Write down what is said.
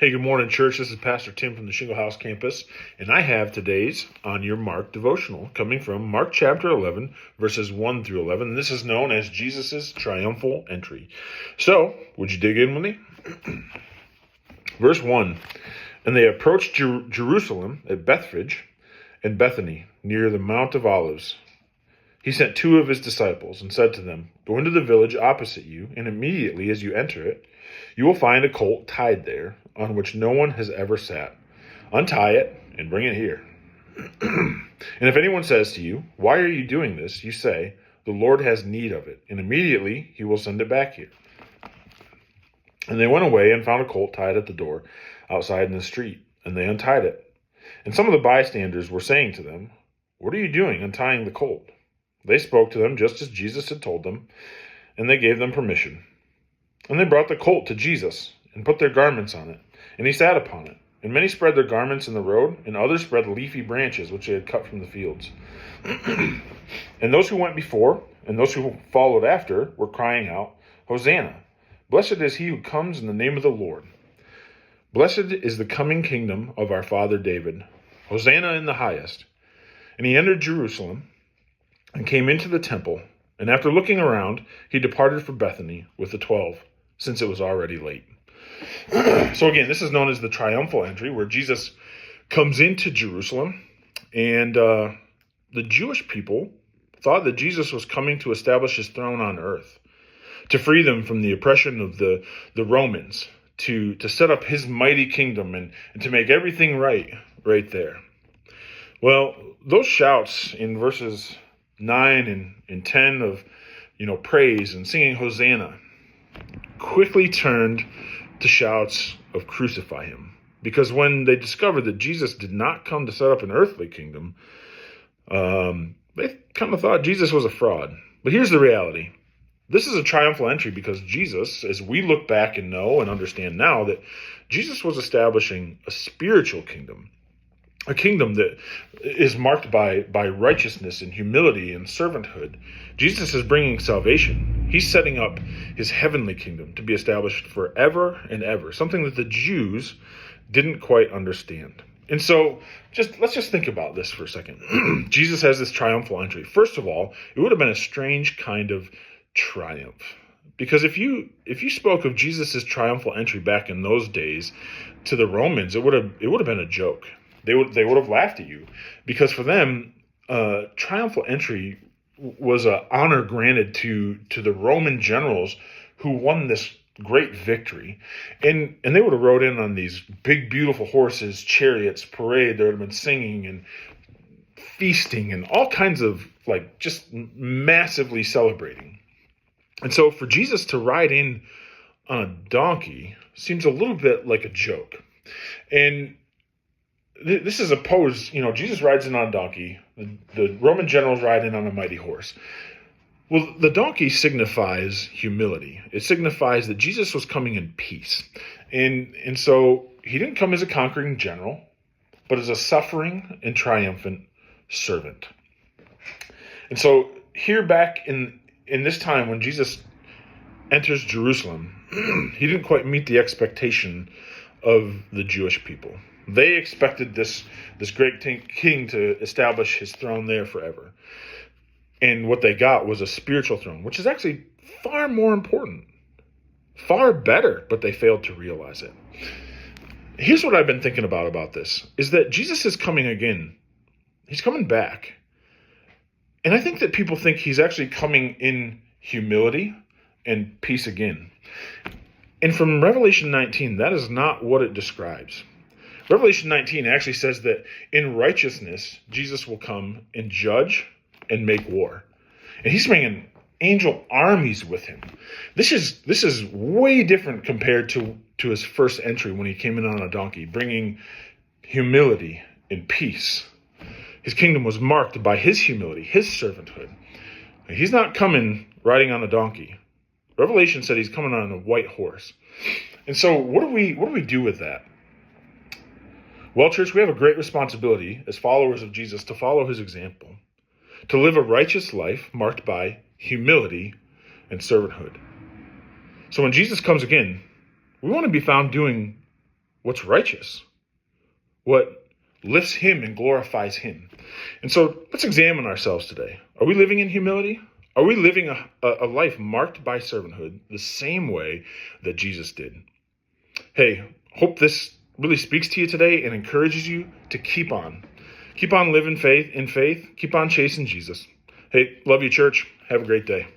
Hey, good morning, church. This is Pastor Tim from the Shingle House campus, and I have today's On Your Mark devotional coming from Mark chapter 11, verses 1 through 11. This is known as Jesus' triumphal entry. So, would you dig in with me? Verse 1, And they approached Jerusalem at Bethphage and Bethany, near the Mount of Olives. He sent two of his disciples and said to them, Go into the village opposite you, and immediately as you enter it, you will find a colt tied there, on which no one has ever sat. Untie it and bring it here. And if anyone says to you, Why are you doing this? You say, The Lord has need of it, and immediately he will send it back here. And they went away and found a colt tied at the door outside in the street, and they untied it. And some of the bystanders were saying to them, What are you doing untying the colt? They spoke to them just as Jesus had told them, and they gave them permission. And they brought the colt to Jesus, and put their garments on it, and he sat upon it. And many spread their garments in the road, and others spread leafy branches which they had cut from the fields. And those who went before, and those who followed after, were crying out, Hosanna! Blessed is he who comes in the name of the Lord. Blessed is the coming kingdom of our father David. Hosanna in the highest. And he entered Jerusalem, and came into the temple, and after looking around, he departed for Bethany with the 12, since it was already late. So again, this is known as the triumphal entry, where Jesus comes into Jerusalem, and the Jewish people thought that Jesus was coming to establish his throne on earth, to free them from the oppression of the Romans, to set up his mighty kingdom and to make everything right there. Well, those shouts in verses 9 and 10 of, praise and singing Hosanna quickly turned to shouts of crucify him. Because when they discovered that Jesus did not come to set up an earthly kingdom, they kind of thought Jesus was a fraud. But here's the reality. This is a triumphal entry because Jesus, as we look back and know and understand now, that Jesus was establishing a spiritual kingdom. A kingdom that is marked by righteousness and humility and servanthood. Jesus is bringing salvation. He's setting up his heavenly kingdom to be established forever and ever, something that the Jews didn't quite understand. And so let's just think about this for a second. Jesus has this triumphal entry. First of all, it would have been a strange kind of triumph. Because if you spoke of Jesus' triumphal entry back in those days to the Romans, it would have been a joke. They would have laughed at you, because for them, triumphal entry was an honor granted to the Roman generals who won this great victory, and they would have rode in on these big, beautiful horses, chariots, parade. There would have been singing and feasting and all kinds of just massively celebrating. And so for Jesus to ride in on a donkey seems a little bit like a joke, and this is opposed, Jesus rides in on a donkey. The Roman generals ride in on a mighty horse. Well, the donkey signifies humility. It signifies that Jesus was coming in peace. And so he didn't come as a conquering general, but as a suffering and triumphant servant. And so here back in this time when Jesus enters Jerusalem, he didn't quite meet the expectation of the Jewish people. They expected this great king to establish his throne there forever. And what they got was a spiritual throne, which is actually far more important, far better, but they failed to realize it. Here's what I've been thinking about this, is that Jesus is coming again. He's coming back. And I think that people think he's actually coming in humility and peace again. And from Revelation 19, that is not what it describes. Revelation 19 actually says that in righteousness, Jesus will come and judge and make war. And he's bringing angel armies with him. This is way different compared to his first entry when he came in on a donkey, bringing humility and peace. His kingdom was marked by his humility, his servanthood. He's not coming riding on a donkey. Revelation said he's coming on a white horse. And so what do we do with that? Well, church, we have a great responsibility as followers of Jesus to follow his example, to live a righteous life marked by humility and servanthood. So when Jesus comes again, we want to be found doing what's righteous, what lifts him and glorifies him. And so let's examine ourselves today. Are we living in humility? Are we living a life marked by servanthood the same way that Jesus did? Hey, hope this really speaks to you today and encourages you to keep on. Keep on living in faith. Keep on chasing Jesus. Hey, love you, church. Have a great day.